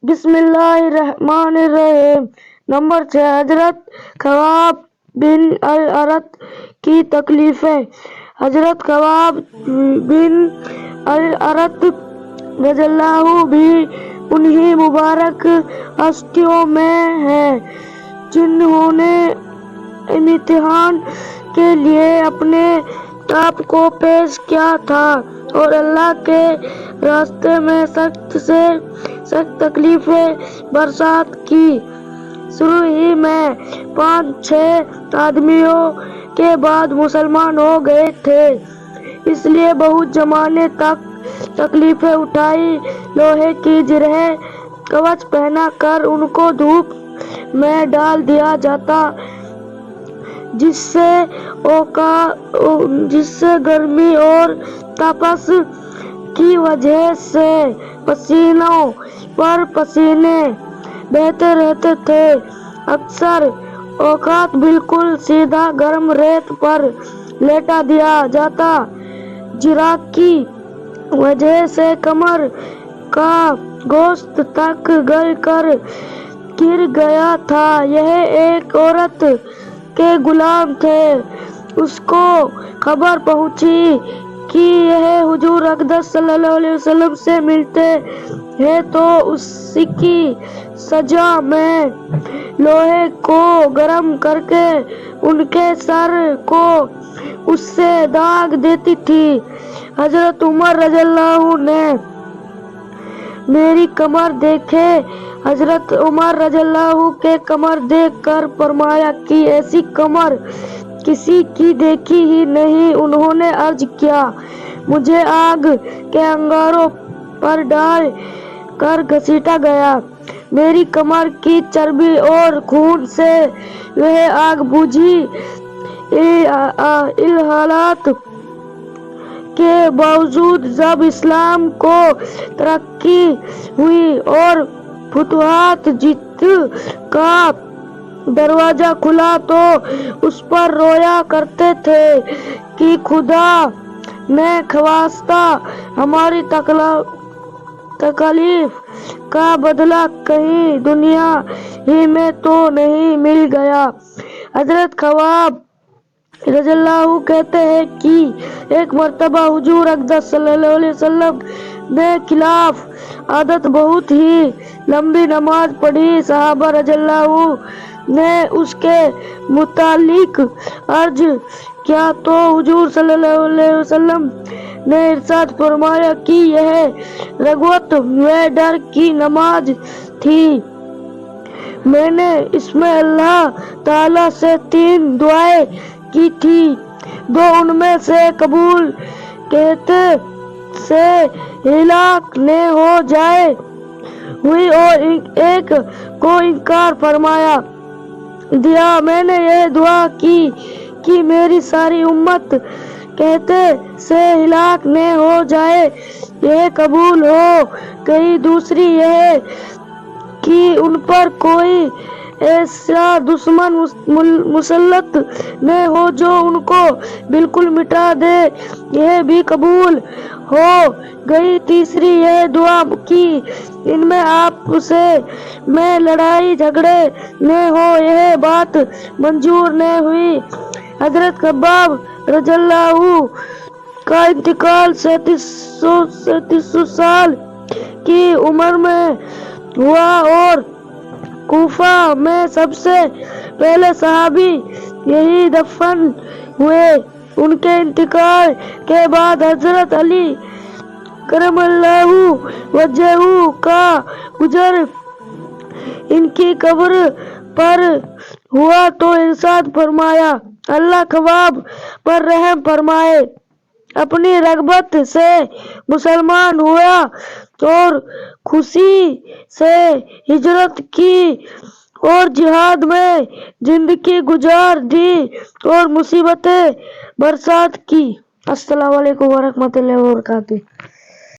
بسم اللہ الرحمن الرحیم۔ نمبر 6، حضرت خباب بن الارت کی تکلیفیں۔ حضرت خباب بن الارت رضی اللہ بھی انہی مبارک ہستیوں میں ہیں جنہوں نے امتحان کے لیے اپنے آپ کو پیش کیا تھا اور اللہ کے راستے میں سخت سے سخت تکلیفیں برداشت کی۔ شروع ہی میں 5-6 آدمیوں کے بعد مسلمان ہو گئے تھے، اس لیے بہت زمانے تک تکلیفیں اٹھائی۔ لوہے کی زرہ کوچ پہنا کر ان کو دھوپ میں ڈال دیا جاتا، جس سے گرمی اور تپش کی وجہ سے پسینوں پر پسینے بہتے رہتے تھے۔ اکثر اوقات بالکل سیدھا گرم ریت پر لیٹا دیا جاتا۔ زرہ کی وجہ سے کمر کا گوشت تک گل کر گر گیا تھا۔ یہ ایک عورت کے غلام تھے۔ اس کو خبر پہنچی کہ یہ حضور اقدس صلی اللہ علیہ وسلم سے ملتے ہیں تو اس کی سجا میں لوہے کو گرم کر کے ان کے سر کو اس سے داغ دیتی تھی۔ حضرت عمر رضی اللہ نے میری کمر دیکھے۔ حضرت عمر رضی اللہ کے کمر دیکھ کر فرمایا کہ ایسی کمر کسی کی دیکھی ہی نہیں۔ انہوں نے عرض کیا، مجھے آگ کے انگاروں پر ڈال کر گھسیٹا گیا، میری کمر کی چربی اور خون سے وہ آگ بجھی۔ ان حالات کے باوجود جب اسلام کو ترقی ہوئی اور فتوحات جیت کا دروازہ کھلا تو اس پر رویا کرتے تھے کہ خدا نہ خواستہ ہماری تکالیف کا بدلہ کہیں دنیا ہی میں تو نہیں مل گیا۔ حضرت خباب رضی اللہ کہتے ہیں کہ ایک مرتبہ حضور اقدس صلی اللہ علیہ وسلم نے خلاف عادت بہت ہی لمبی نماز پڑھی۔ صحابہ رضی اللہ نے اس کے متعلق عرض کیا تو حضور صلی اللہ علیہ وسلم نے ارشاد فرمایا کہ یہ رغبت و ڈر کی نماز تھی۔ میں نے اس میں اللہ تعالیٰ سے 3 دعائیں کی تھی، 2 ان میں سے قبول کہتے سے ہلاک نہ ہو جائے ہوئی اور ایک کو انکار فرمایا دیا۔ میں نے یہ دعا کی کہ میری ساری امت کہتے سے ہلاک نہ ہو جائے، یہ قبول ہو گئی۔ دوسری یہ کہ ان پر کوئی ایسا دشمن مسلط نہ ہو جو ان کو بالکل مٹا دے، یہ بھی قبول ہو گئی۔ تیسری یہ دعا کہ ان میں آپس میں لڑائی جھگڑے نہ ہو، یہ بات منظور نہ ہوئی۔ حضرت خباب رضی اللہ کا انتقال 3700 سال کی عمر میں ہوا اور کوفہ میں سب سے پہلے صحابی یہیں دفن ہوئے۔ ان کے انتقال کے بعد حضرت علی کرم اللہ وجہہ کا گزر ان کی قبر پر ہوا تو ارشاد فرمایا، اللہ خباب پر رحم فرمائے۔ اپنی رغبت سے مسلمان ہوا اور خوشی سے ہجرت کی اور جہاد میں زندگی گزار دی اور مصیبتیں برداشت کی۔ السلام علیکم ورحمۃ اللہ وبرکاتہ۔